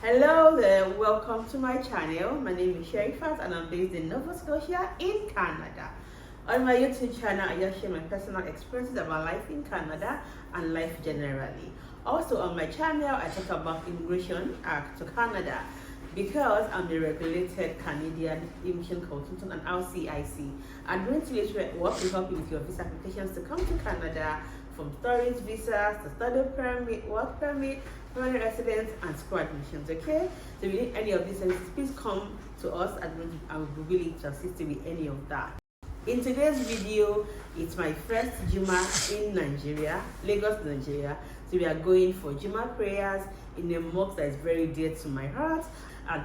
Hello there, welcome to my channel. My name is Sherifat and I'm based in Nova Scotia in Canada. On my YouTube channel, I just share my personal experiences about life in Canada and life generally. Also on my channel, I talk about immigration to Canada because I'm a regulated Canadian immigration consultant and RCIC. I'm going to work to help you with your visa applications to come to Canada, from tourist visas to study permit, work permit, permanent residence, and school admissions. Okay, so if you need any of these services, please come to us and I will be willing to assist you with any of that. In today's video, it's my first Juma in Nigeria, Lagos, Nigeria. So we are going for Juma prayers in a mosque that is very dear to my heart.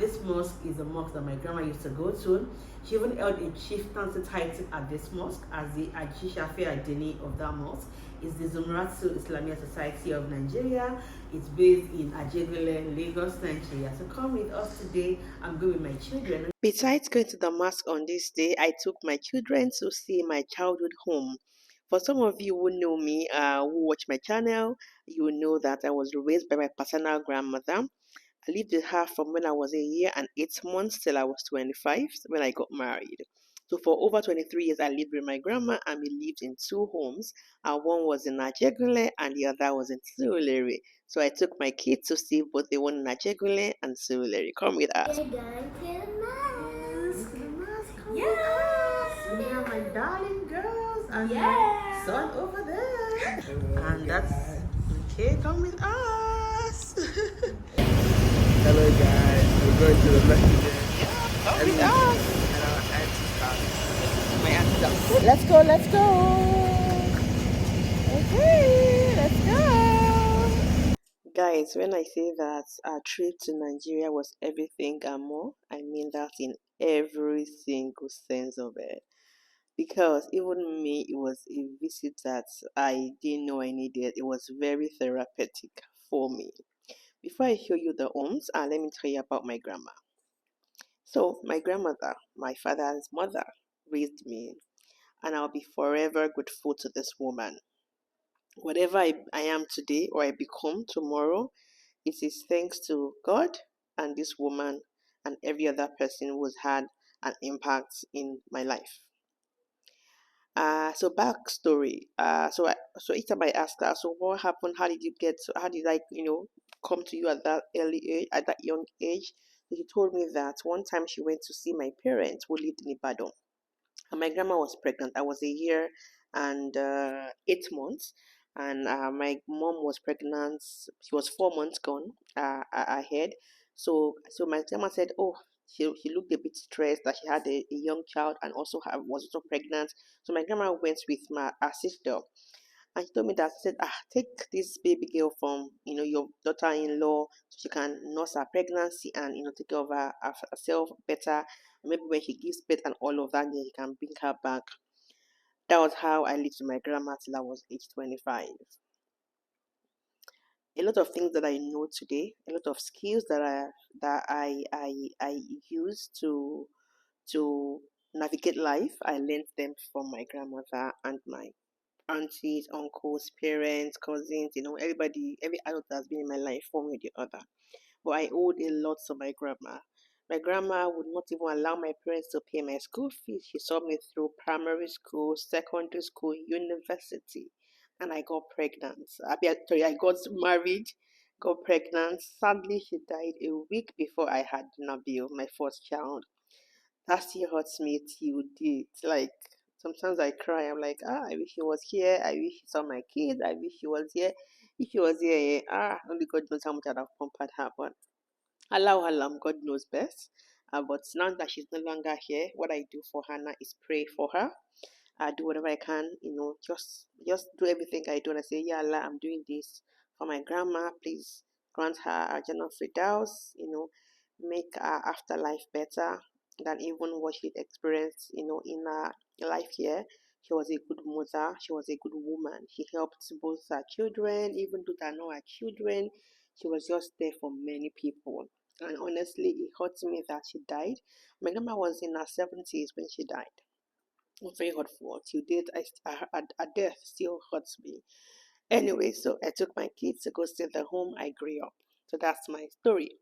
This mosque is a mosque that my grandma used to go to. She even held a chieftaincy title at this mosque as the Ajegunle of that mosque. It's the Zumratu Islamic Society of Nigeria. It's based in Ajegunle, Lagos, Nigeria. So come with us today. I'm going with my children. Besides going to the mosque on this day, I took my children to see my childhood home. For some of you who know me, who watch my channel, you will know that I was raised by my paternal grandmother. I lived with her from when I was a year and 8 months till I was 25 when I got married. So for over 23 years, I lived with my grandma and we lived in two homes. One was in Ajegunle and the other was in Tulips. So I took my kids to see both the one in Ajegunle and Tulips. Come with us. We're going to the mosque. Yes. We have my darling girls and my son over there. And that's okay. Come with us. Hello guys, we're going to the mosque. Come with us. And our auntie's house. My auntie's house. Let's go. Let's go. Okay, let's go. Guys, when I say that our trip to Nigeria was everything and more, I mean that in every single sense of it. Because even me, it was a visit that I didn't know I needed. It was very therapeutic for me. Before I show you the homes, let me tell you about my grandma. So, my grandmother, my father's mother, raised me, and I'll be forever grateful to this woman. Whatever I am today or I become tomorrow, it is thanks to God and this woman and every other person who's had an impact in my life. So backstory. So each time I ask her, so what happened? How did you get? How did I, come to you at that early age, at that young age? So she told me that one time she went to see my parents who lived in Ibadan, and my grandma was pregnant. I was a year and 8 months, and my mom was pregnant. She was 4 months gone ahead. So my grandma said, "Oh, she looked a bit stressed that she had a young child and also was also pregnant." So my grandma went with her sister, and she told me that, she said, take this baby girl from your daughter-in-law so she can nurse her pregnancy and take care of herself better. Maybe when she gives birth and all of that, then you can bring her back. That was how I lived with my grandma till I was age 25. A lot of things that I know today, a lot of skills that I use to navigate life, I learned them from my grandmother and my aunties, uncles, parents, cousins, everybody, every adult that's been in my life, one way or the other. But I owed a lot to my grandma. My grandma would not even allow my parents to pay my school fees. She saw me through primary school, secondary school, university, and I got pregnant. I got married, got pregnant. Sadly, she died a week before I had Nabil, my first child. That still hurts me till date. Like, sometimes I cry. I'm like, I wish he was here. I wish he saw my kids. I wish he was here. If he was here, only God knows how much I'd have pampered her. But Allah, God knows best. But now that she's no longer here, what I do for her now is pray for her. I do whatever I can, just do everything I do. And I say, yeah, Allah, I'm doing this for my grandma. Please grant her a Jannah Firdaus, make her afterlife better than even what she'd experienced, in her life here. She was a good mother. She was a good woman. She helped both her children, even though they're not her children. She was just there for many people. And honestly, it hurt me that she died. My grandma was in her 70s when she died. I'm very hurtful. Till date, a death still hurts me. Anyway, so I took my kids to go stay at the home I grew up. So that's my story.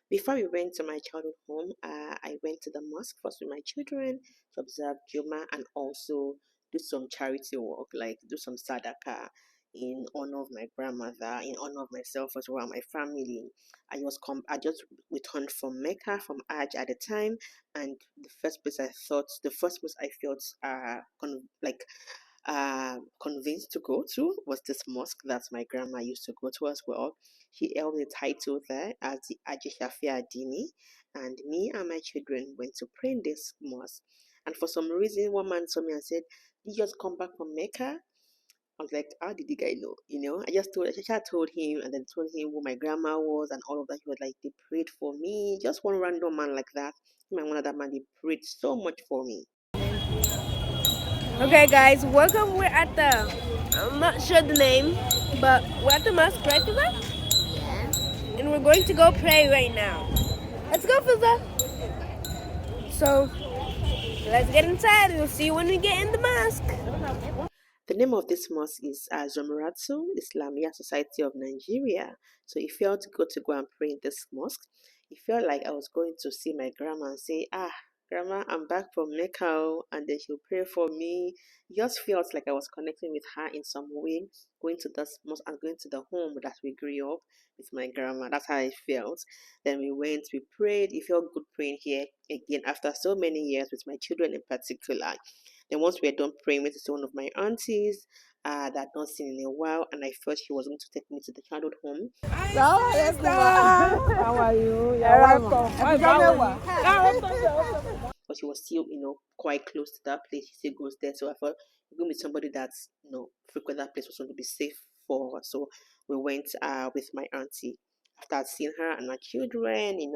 Before we went to my childhood home, I went to the mosque first with my children to observe Juma and also do some charity work, like do some sadaqah in honor of my grandmother, in honor of myself as well, my family. I just returned from Mecca from Hajj at the time, and the first place I felt convinced to go to was this mosque that my grandma used to go to as well. She held the title there as the Ajishafia Dini, and me and my children went to pray in this mosque. And for some reason, one man saw me and said, "You just come back from Mecca?" I was like, "How did the guy know?" I just told him, and then told him who my grandma was and all of that. He was like, "They prayed for me." Just one random man like that. Him and one other man, they prayed so much for me. Okay, guys, welcome. We're at the, I'm not sure the name, but we're at the mosque, right, Fiza? Yeah. And we're going to go pray right now. Let's go, Fiza. So, let's get inside. We'll see you when we get in the mosque. The name of this mosque is Zomratsu Islamia Society of Nigeria. So it felt good to go and pray in this mosque. It felt like I was going to see my grandma and say, Grandma, I'm back from Mecca, and then she'll pray for me. It just felt like I was connecting with her in some way, going to this mosque and going to the home that we grew up with my grandma. That's how it felt. Then we went, we prayed. It felt good praying here again after so many years with my children in particular. Then once we were done praying, we went to one of my aunties that I'd not seen in a while, and I felt she was going to take me to the childhood home. How are you? You're welcome. But she was still, quite close to that place. She still goes there. So I thought we're going to be somebody that's, frequent that place was going to be safe for her. So we went with my auntie. After I'd seen her and my children, it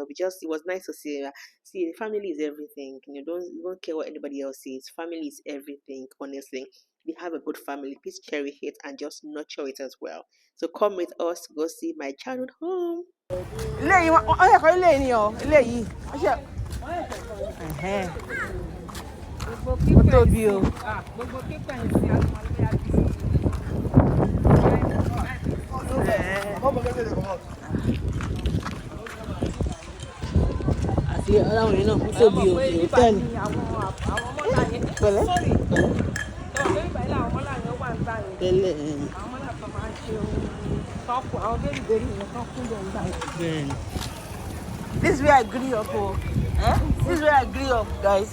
was nice to see her. See, family is everything. You don't care what anybody else sees. Family is everything, honestly. We have a good family. Please cherish it and just nurture it as well. So come with us to go see my childhood home. Àti aláwọ̀ yẹn náà ó tóbi o, hòtẹ́ẹ̀lì. Pẹ̀lẹ́. Tẹ́lẹ̀ bẹ́ẹ̀ni. This is where I grew up, This is where I grew up, guys.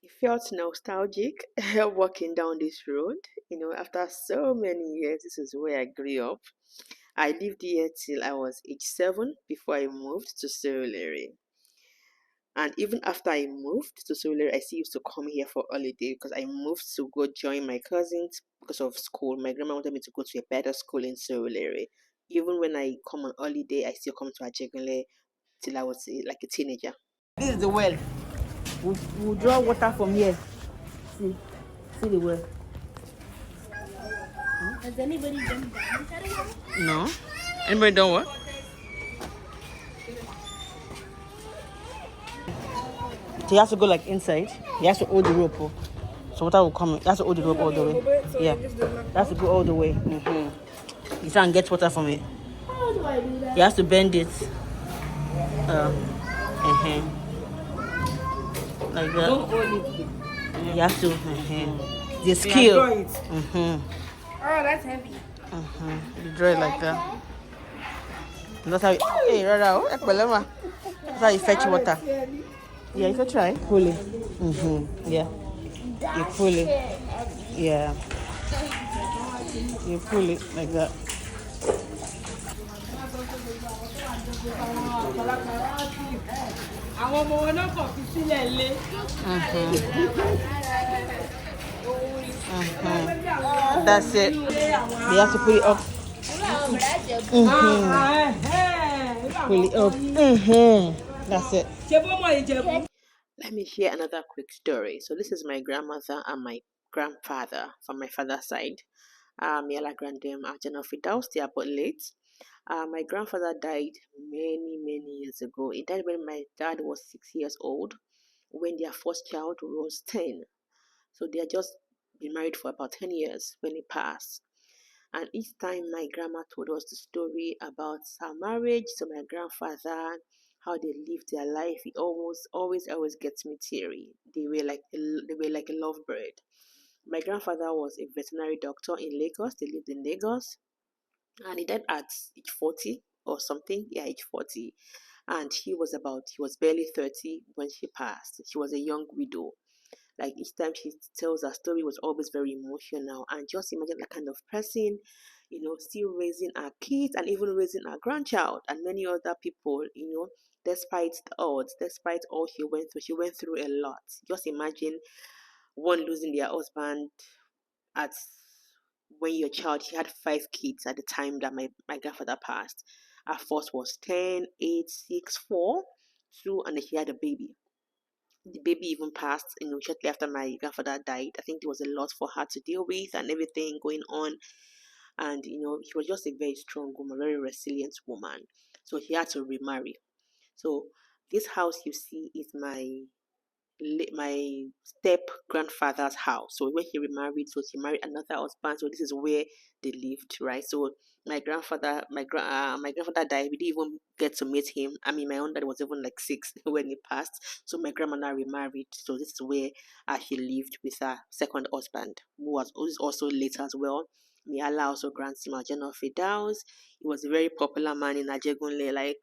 It felt nostalgic walking down this road. After so many years, this is where I grew up. I lived here till I was age 7 before I moved to Surulere. And even after I moved to Surulere, I still used to come here for holiday because I moved to go join my cousins because of school. My grandma wanted me to go to a better school in Surulere. Even when I come on holiday, I still come to Ajegunle till I was like a teenager. This is the well. We'll draw water from here. See the well. Has anybody done that? No. Anybody done what? So you have to go like inside. You have to hold the rope. So water will come. You have to hold the rope all the way. Yeah. You have to go all the way. You can't get water from it. How do I do that? You have to bend it. Like that. Don't hold it. You have to. The skill. Oh, that's heavy. You draw it like that. That's how. Hey, Rara, that's how you fetch water. Yeah, you can try. Pull it. Yeah. You pull it. Yeah. You pull it like that. That's it. You have to put it up. Pull it up. That's it. Let me share another quick story. So this is my grandmother and my grandfather from my father's side. May Allah grant them Ajana Firdaus. They are but late. My grandfather died many, many years ago. He died when my dad was 6 years old, when their first child was 10. So they had just been married for about 10 years when he passed. And each time my grandma told us the story about her marriage to my grandfather, how they lived their life, it always gets me teary. They were like a lovebird. My grandfather was a veterinary doctor in Lagos. They lived in Lagos, and he died at age 40 or something. Yeah, age 40. And he was barely 30 when she passed. She was a young widow. Like each time she tells her story was always very emotional. And just imagine that kind of person, still raising her kids and even raising her grandchild and many other people, despite the odds, despite all she went through a lot. Just imagine one losing their husband at when your child, she had 5 kids at the time that my grandfather passed. Her first was 10, 8, 6, 4, 2, and then she had a baby. The baby even passed, shortly after my grandfather died. I think it was a lot for her to deal with and everything going on. And, she was just a very strong woman, very resilient woman. So she had to remarry. So this house you see is my step grandfather's house. So when he remarried, so she married another husband. So this is where they lived, right? So my grandfather died. We didn't even get to meet him. I mean, my own dad was even like 6 when he passed. So my grandma now remarried. So this is where she lived with her second husband, who is also late as well. May Allah also grant him a Jannah Firdaus. He was a very popular man in Ajegunle. Like,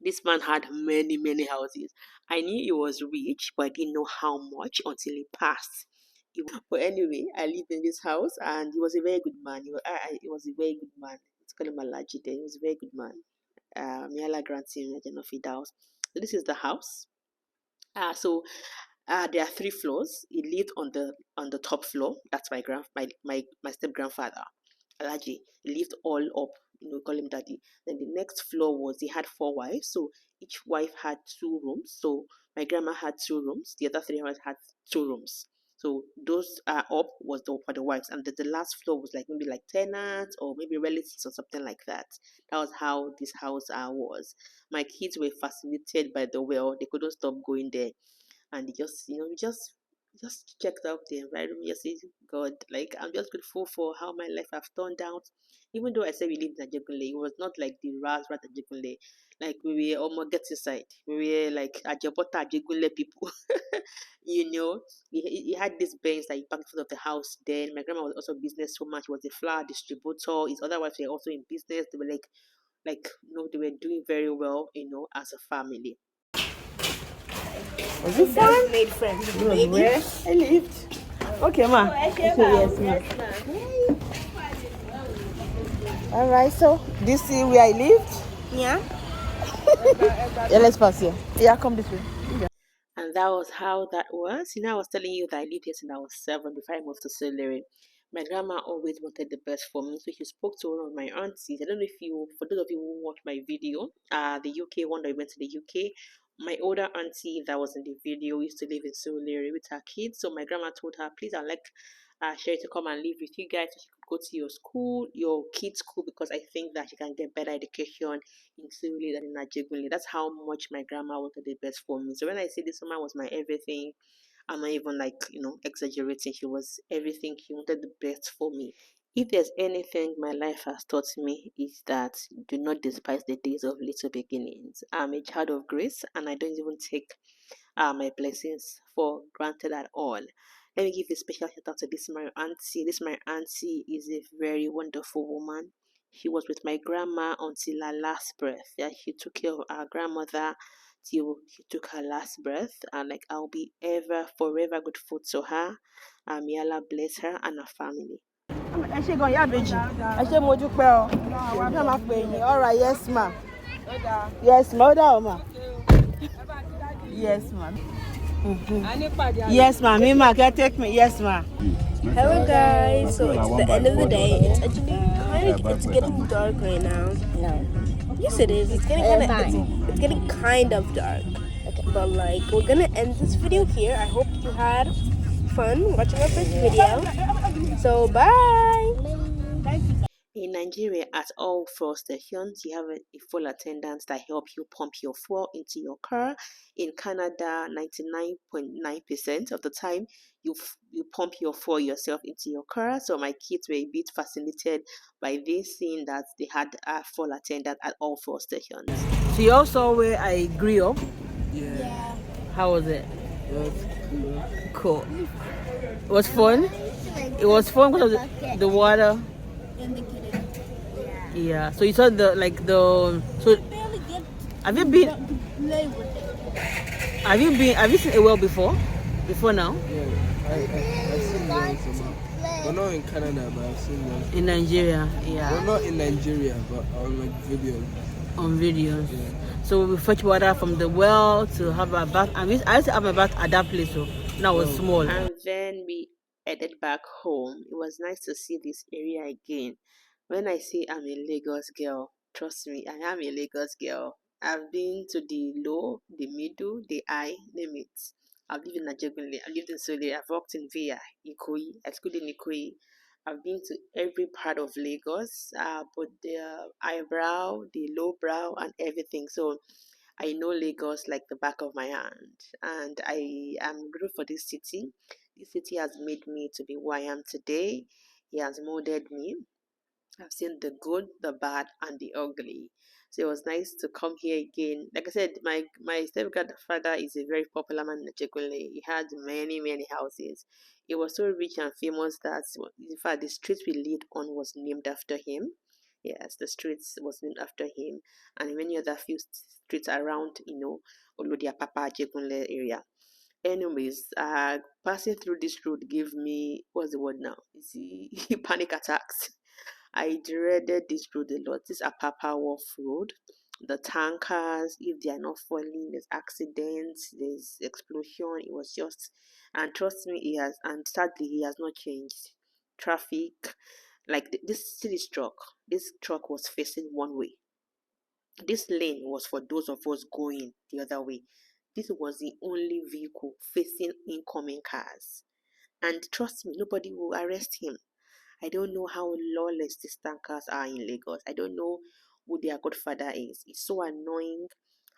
this man had many, many houses. I knew he was rich, but I didn't know how much until he passed. But anyway, I lived in this house, and he was a very good man. He was a very good man. It's called him Alaji then. He was a very good man. May Allah grant him a Jannah Firdaus. So this is the house. There are 3 floors. He lived on the top floor. That's my step grandfather, Alaji. He lived all up. Call him daddy. Then the next floor was, he had 4 wives. So each wife had 2 rooms. So my grandma had 2 rooms. The other 3 wives had 2 rooms. So those up was for the wives, and the last floor was like maybe like tenants or maybe relatives or something like that. That was how this house was. My kids were fascinated by the well. They couldn't stop going there, and they just checked out the environment. You see, God, like, I'm just grateful for how my life have turned out. Even though I said we lived in Ajegunle, it was not like the rat Ajegunle. Like, we were almost get inside. We were like Ajabota Ajegunle people. He had this bench that he parked in front of the house. Then my grandma was also a businesswoman. She was a flower distributor. His other wives were also in business. They were they were doing very well, as a family. Was it fun? Made friends with the Where baby. I lived. Okay, ma. Okay, yes, ma. All right. So, do you see where I lived? Yeah. Yeah, let's pass here. Yeah, come this way. And that was how that was. I was telling you that I lived here since I was 7 before I moved to Solere. My grandma always wanted the best for me, so she spoke to one of my aunties. I don't know for those of you who watched my video, the UK one that we went to the UK, my older auntie that was in the video used to live in Solere with her kids. So my grandma told her, please, I'd like Sherry to come and live with you guys so she could go to your school, your kids' school, because I think that she can get better education in Solere than in Ajegunle. That's how much my grandma wanted the best for me. So when I say this woman was my everything, I'm not even exaggerating. She was everything. She wanted the best for me. If there's anything my life has taught me, is that do not despise the days of little beginnings. I'm a child of grace, and I don't even take my blessings for granted at all. Let me give a special shout out to my auntie. My auntie is a very wonderful woman. She was with my grandma until her last breath. Yeah, she took care of our grandmother till she took her last breath, and I'll be forever grateful to her. May Allah bless her and her family. All right, yes, ma. Yes, ma. Yes, ma. Yes, ma. Me, ma, can take me. Yes, ma. Hello guys, so it's the end of the day. It's actually it's getting dark right now. No. Yes, it is. It's getting kind of dark. Okay. But we're gonna end this video here. I hope you had fun watching our first video. So bye. Nigeria, at all fuel stations, you have a full attendant that help you pump your fuel into your car. In Canada, 99.9% of the time, you pump your fuel yourself into your car. So my kids were a bit fascinated by this, seeing that they had a full attendant at all fuel stations. So you also where I grew up. Yeah. How was it? It was Cool. It was fun. It was fun because of the water. And the kidding. Yeah. So you saw so Barely get have you been to play with it. have you seen a well before? Before now? yeah. I've seen them but not in Canada, but I've seen them. In Nigeria, Well, yeah. not in Nigeria, but on like videos. On videos. Yeah. So we fetch water from the well to have a bath. I used to have a bath at that place, so when I was small. And then we headed back home. It was nice to see this area again. When I say I'm a Lagos girl, trust me, I am a Lagos girl. I've been to the low, the middle, the high, name it. I've lived in Ajegunle, I've lived in Sole, I've worked in Via, Ikoyi, excluding Ikoyi. I've been to every part of Lagos, but the eyebrow, the low brow, and everything. So I know Lagos like the back of my hand, and I am grateful for this city. This city has made me to be who I am today. It has molded me. I've seen the good, the bad, and the ugly. So it was nice to come here again. Like I said, my step grandfather is a very popular man in Ajegunle. He had many houses. He was so rich and famous that, in fact, the street we lived on was named after him. Yes, the streets was named after him, and many other few streets around, Olodia Papa Ajegunle area. Anyways, passing through this road gave me, what's the word now? Panic attacks. I dreaded this road a lot. This Apapa Wharf Road. The tankers, if they are not falling, there's accidents, there's explosion. It was just, and trust me, and sadly, he has not changed. Traffic, like this city truck, this truck was facing one way. This lane was for those of us going the other way. This was the only vehicle facing incoming cars. And trust me, nobody will arrest him. I don't know how lawless these tankers are in Lagos. I don't know who their godfather is. It's so annoying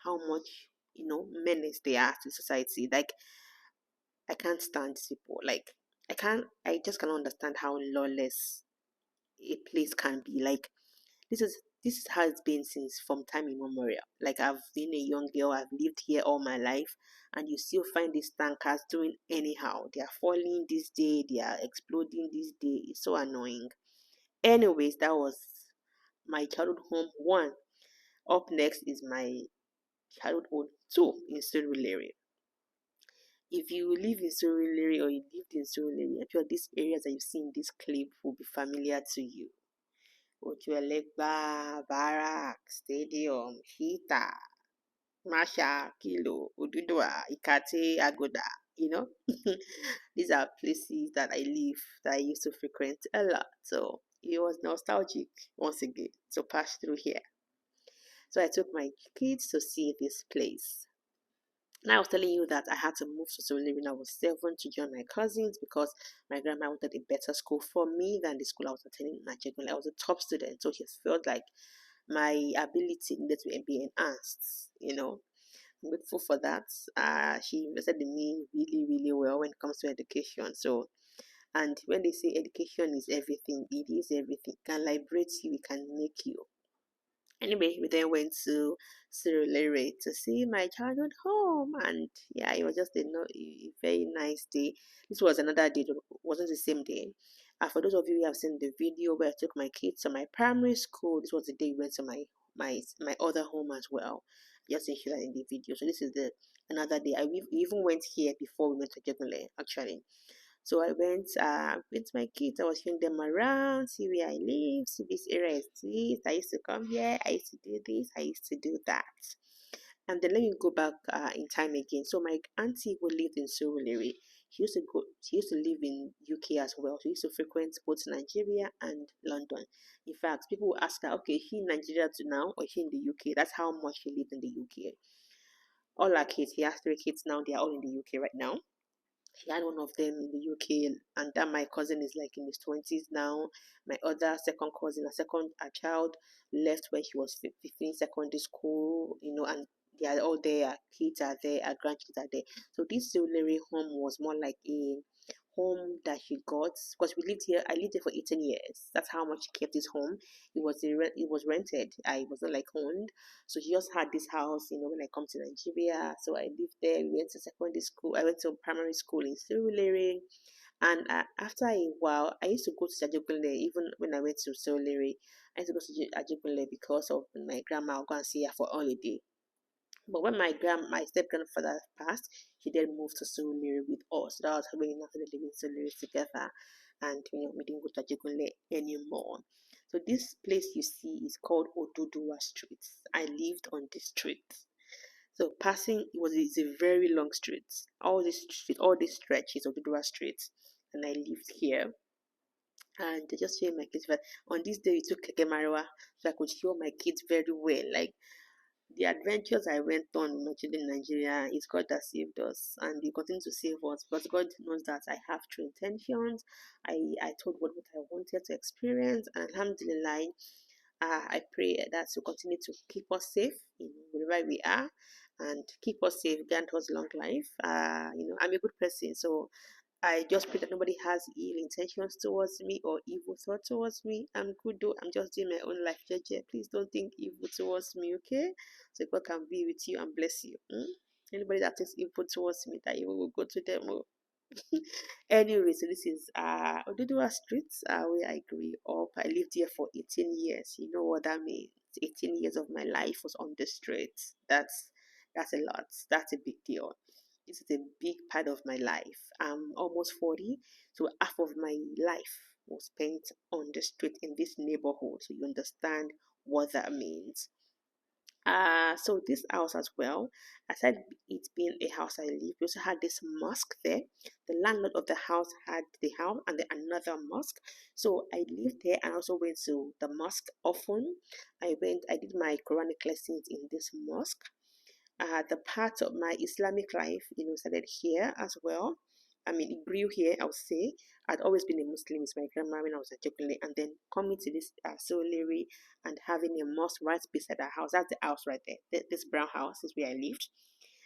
how much, menace they are to society. Like, I can't stand these people. Like, I just cannot understand how lawless a place can be. Like, this is how it's been since from time immemorial. Like, I've been a young girl, I've lived here all my life, and you still find these tankers doing anyhow. They are falling this day, they are exploding this day. It's so annoying. Anyways, that was my childhood home one. Up next is my childhood home two in Surulere. If you live in Surulere or you lived in Surulere, I'm sure these areas that you see in this clip will be familiar to you. Ojuelegba, Barak, Stadium, Hita, Masha, Kilo, Ududua, Ikate, Agoda, These are places that I used to frequent a lot. So it was nostalgic once again to pass through here. So I took my kids to see this place. And I was telling you that I had to move to Surulere when I was 7 to join my cousins because my grandma wanted a better school for me than the school I was attending in Ajegunle. I was a top student, so she felt like my ability needed to be enhanced. I'm grateful for that. She invested in me really well when it comes to education. So, and when they say education is everything, it is everything. It can liberate you, it can make you. Anyway, we then went to Surulere to see my childhood home, and yeah, it was just a very nice day. This was another day; it wasn't the same day. For those of you who have seen the video where I took my kids to my primary school, this was the day we went to my other home as well. Just to show that in the video. So this is another day. We even went here before we went to Ajegunle, actually. So I went with my kids. I was showing them around, see where I live, see this area is this. I used to come here, I used to do this, I used to do that. And then let me go back in time again. So my auntie who lived in Surulere, she used to live in UK as well. She used to frequent both Nigeria and London. In fact, people will ask her, okay, is she in Nigeria to now or is she in the UK? That's how much she lived in the UK. All our kids, he has 3 kids now, they are all in the UK right now. He had one of them in the UK, and that my cousin is like in his 20s now. My other second cousin, a child, left when she was 15, secondary school, and they are all there. Our kids are there, our grandkids are there. So this Zulere home was more like a home that she got, because we lived here. I lived there for 18 years. That's how much she kept this home. It was rented. I wasn't like owned. So she just had this house, when I come to Nigeria. So I lived there. We went to secondary school. I went to primary school in Surulere. And after a while, I used to go to Ajegunle. Even when I went to Surulere, I used to go to Ajegunle because of my grandma. I'll go and see her for holiday. But when my step grandfather passed, he then moved to Surulere with us. So that was when we started living in Surulere together, and we didn't go to Ajegunle anymore. So this place you see is called Oduduwa Street. I lived on this street. So passing, it's a very long street. All this stretch is Oduduwa Street, and I lived here. And I just showing my kids. But on this day, we took Keke Marwa, so I could show my kids very well, like the adventures I went on in Nigeria. It's God that saved us, and He continues to save us, because God knows that I have true intentions. I told God what I wanted to experience, and alhamdulillah, I pray that to continue to keep us safe in wherever we are, and keep us safe, grant us long life. I'm a good person, so I just pray that nobody has ill intentions towards me or evil thought towards me. I'm good though. I'm just doing my own life, JJ. Please don't think evil towards me, okay? So God can be with you and bless you. Anybody that thinks evil towards me, that evil will go to them. Anyway, so this is Oduduwa Street, where I grew up. I lived here for 18 years. You know what that means? 18 years of my life was on the street. That's a lot. That's a big deal. This is a big part of my life. I'm almost 40, so half of my life was spent on the street in this neighborhood. So you understand what that means. So this house as well, aside it being a house I live, we also had this mosque there. The landlord of the house had the house and then another mosque. So I lived there and also went to the mosque often. I did my Quranic lessons in this mosque. The part of my Islamic life, started here as well. I mean, it grew here, I would say. I'd always been a Muslim with my grandma when I was at Ajegunle, and then coming to this Solere and having a mosque right beside our house. That's the house right there. This brown house is where I lived.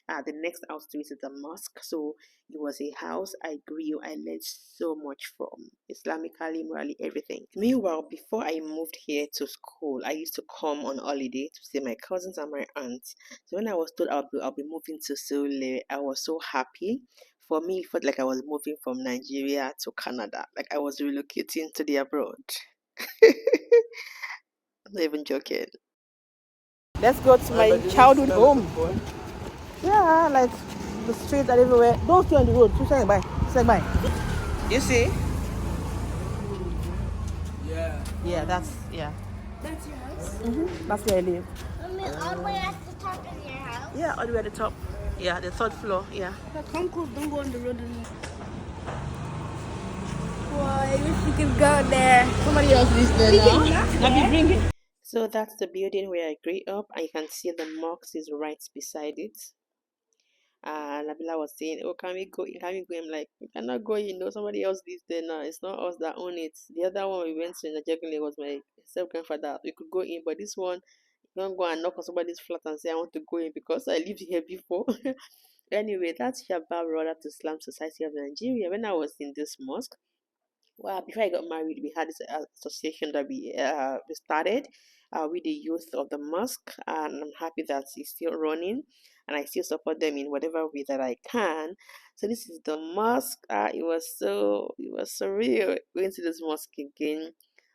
The next house to it is the mosque. So it was a house I grew. I learned so much from, Islamically, morally, everything. Meanwhile, before I moved here to school, I used to come on holiday to see my cousins and my aunts. So when I was told I'll be moving to Seoul, I was so happy. For me, it felt like I was moving from Nigeria to Canada, like I was relocating to the abroad. I'm not even joking. Let's go to my childhood home. Yeah, like the streets are everywhere. Don't stay on the road. Say bye. Say bye. You see? Yeah. Yeah, that's yeah. That's your house? That's where I live. Mommy, all the way at the top of your house? Yeah, all the way at the top. Yeah, the third floor. Yeah. Come close, don't go on the road anymore. Well, I wish you could go there. Somebody else lives there now. Let me bring it. So that's the building where I grew up, and you can see the mosque is right beside it. Nabila was saying, "Oh, can we go in? Can we go?" I'm like, "We cannot go in. No, somebody else lives there now. It's not us that own it." The other one we went to in Ajegunle was my step grandfather. We could go in, but this one, you don't go and knock on somebody's flat and say, "I want to go in because I lived here before." Anyway, that's Shabab Brother to Islam Society of Nigeria. When I was in this mosque, well, before I got married, we had this association that we started with the youth of the mosque, and I'm happy that it's still running, and I still support them in whatever way that I can. So this is the mosque. It was surreal going to this mosque again.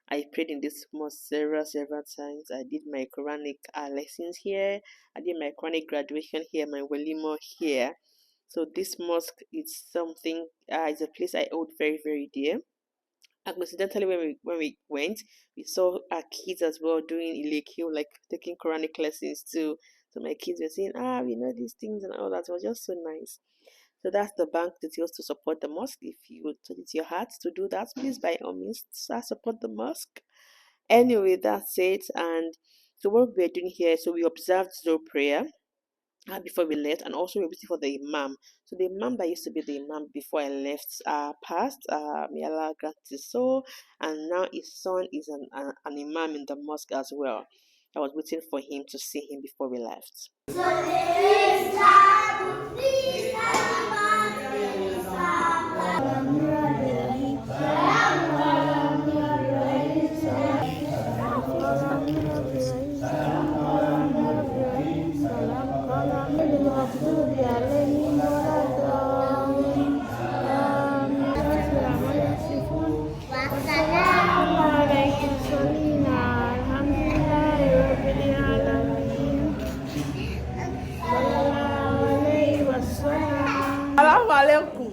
I prayed in this mosque several times. I did my Quranic lessons here. I did my Quranic graduation here, my Walimo here. So this mosque is something. It's a place I hold very very dear. And coincidentally, when we went, we saw our kids as well doing Ilekio, like taking Quranic lessons too. So my kids were saying, we know these things and all that. It was just so nice. So that's the bank details to support the mosque. If you put it your heart to do that, please by all means support the mosque. Anyway, that's it. And so what we're doing here, so we observed Zohr prayer. before we left, and also we're waiting for the imam. So the imam that used to be the imam before I left passed. May Allah grant his soul, and now his son is an imam in the mosque as well. I was waiting for him to see him before we left. Assalamualaikum.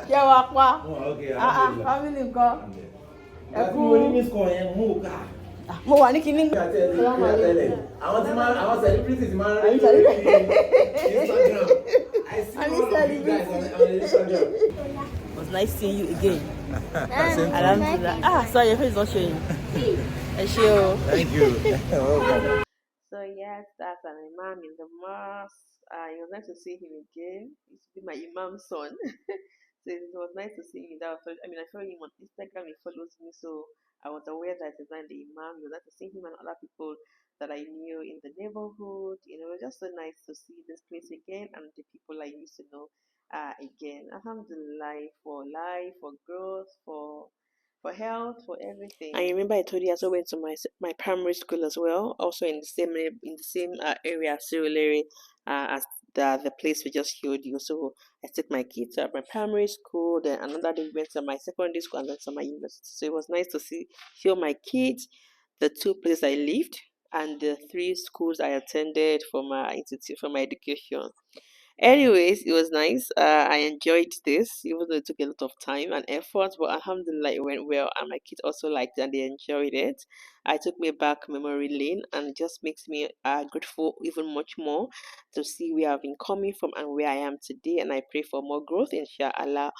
Ya wapa. Family nko. Mo wà ní kíní. Àwọn celebrities máa ń rí Instagram. I see all of you guys on Instagram. It was nice seeing you again. Alhamdulillah. Sorry, your face is not showing. Thank you. Welcome. So yes, that's an imam in the mosque. It was nice to see him again. He used to be my imam's son. So it was nice to see him. I follow him on Instagram. He follows me, so I was aware that he's not the imam. It was nice to see him and other people that I knew in the neighborhood. It was just so nice to see this place again and the people I used to know again. Alhamdulillah, for life, for growth, for health, for everything. I remember I told you I also went to my primary school as well, also in the same area, Surulere, as the place we just showed you. So I took my kids to my primary school, then another day we went to my secondary school, and then to my university. So it was nice to show my kids the 2 places I lived and the 3 schools I attended for my education. Anyways, it was nice. I enjoyed this, even though it took a lot of time and effort, but alhamdulillah, it went well, and my kids also liked it and they enjoyed it. I took me back memory lane, and it just makes me grateful even much more to see where I've been coming from and where I am today, and I pray for more growth, inshallah.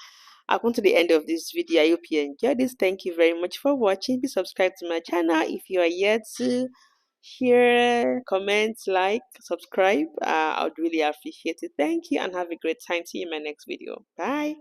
I've come to the end of this video. I hope you enjoyed this. Thank you very much for watching. Please subscribe to my channel if you are yet to. Share, comment, like, subscribe. I would really appreciate it. Thank you, and have a great time. See you in my next video. Bye.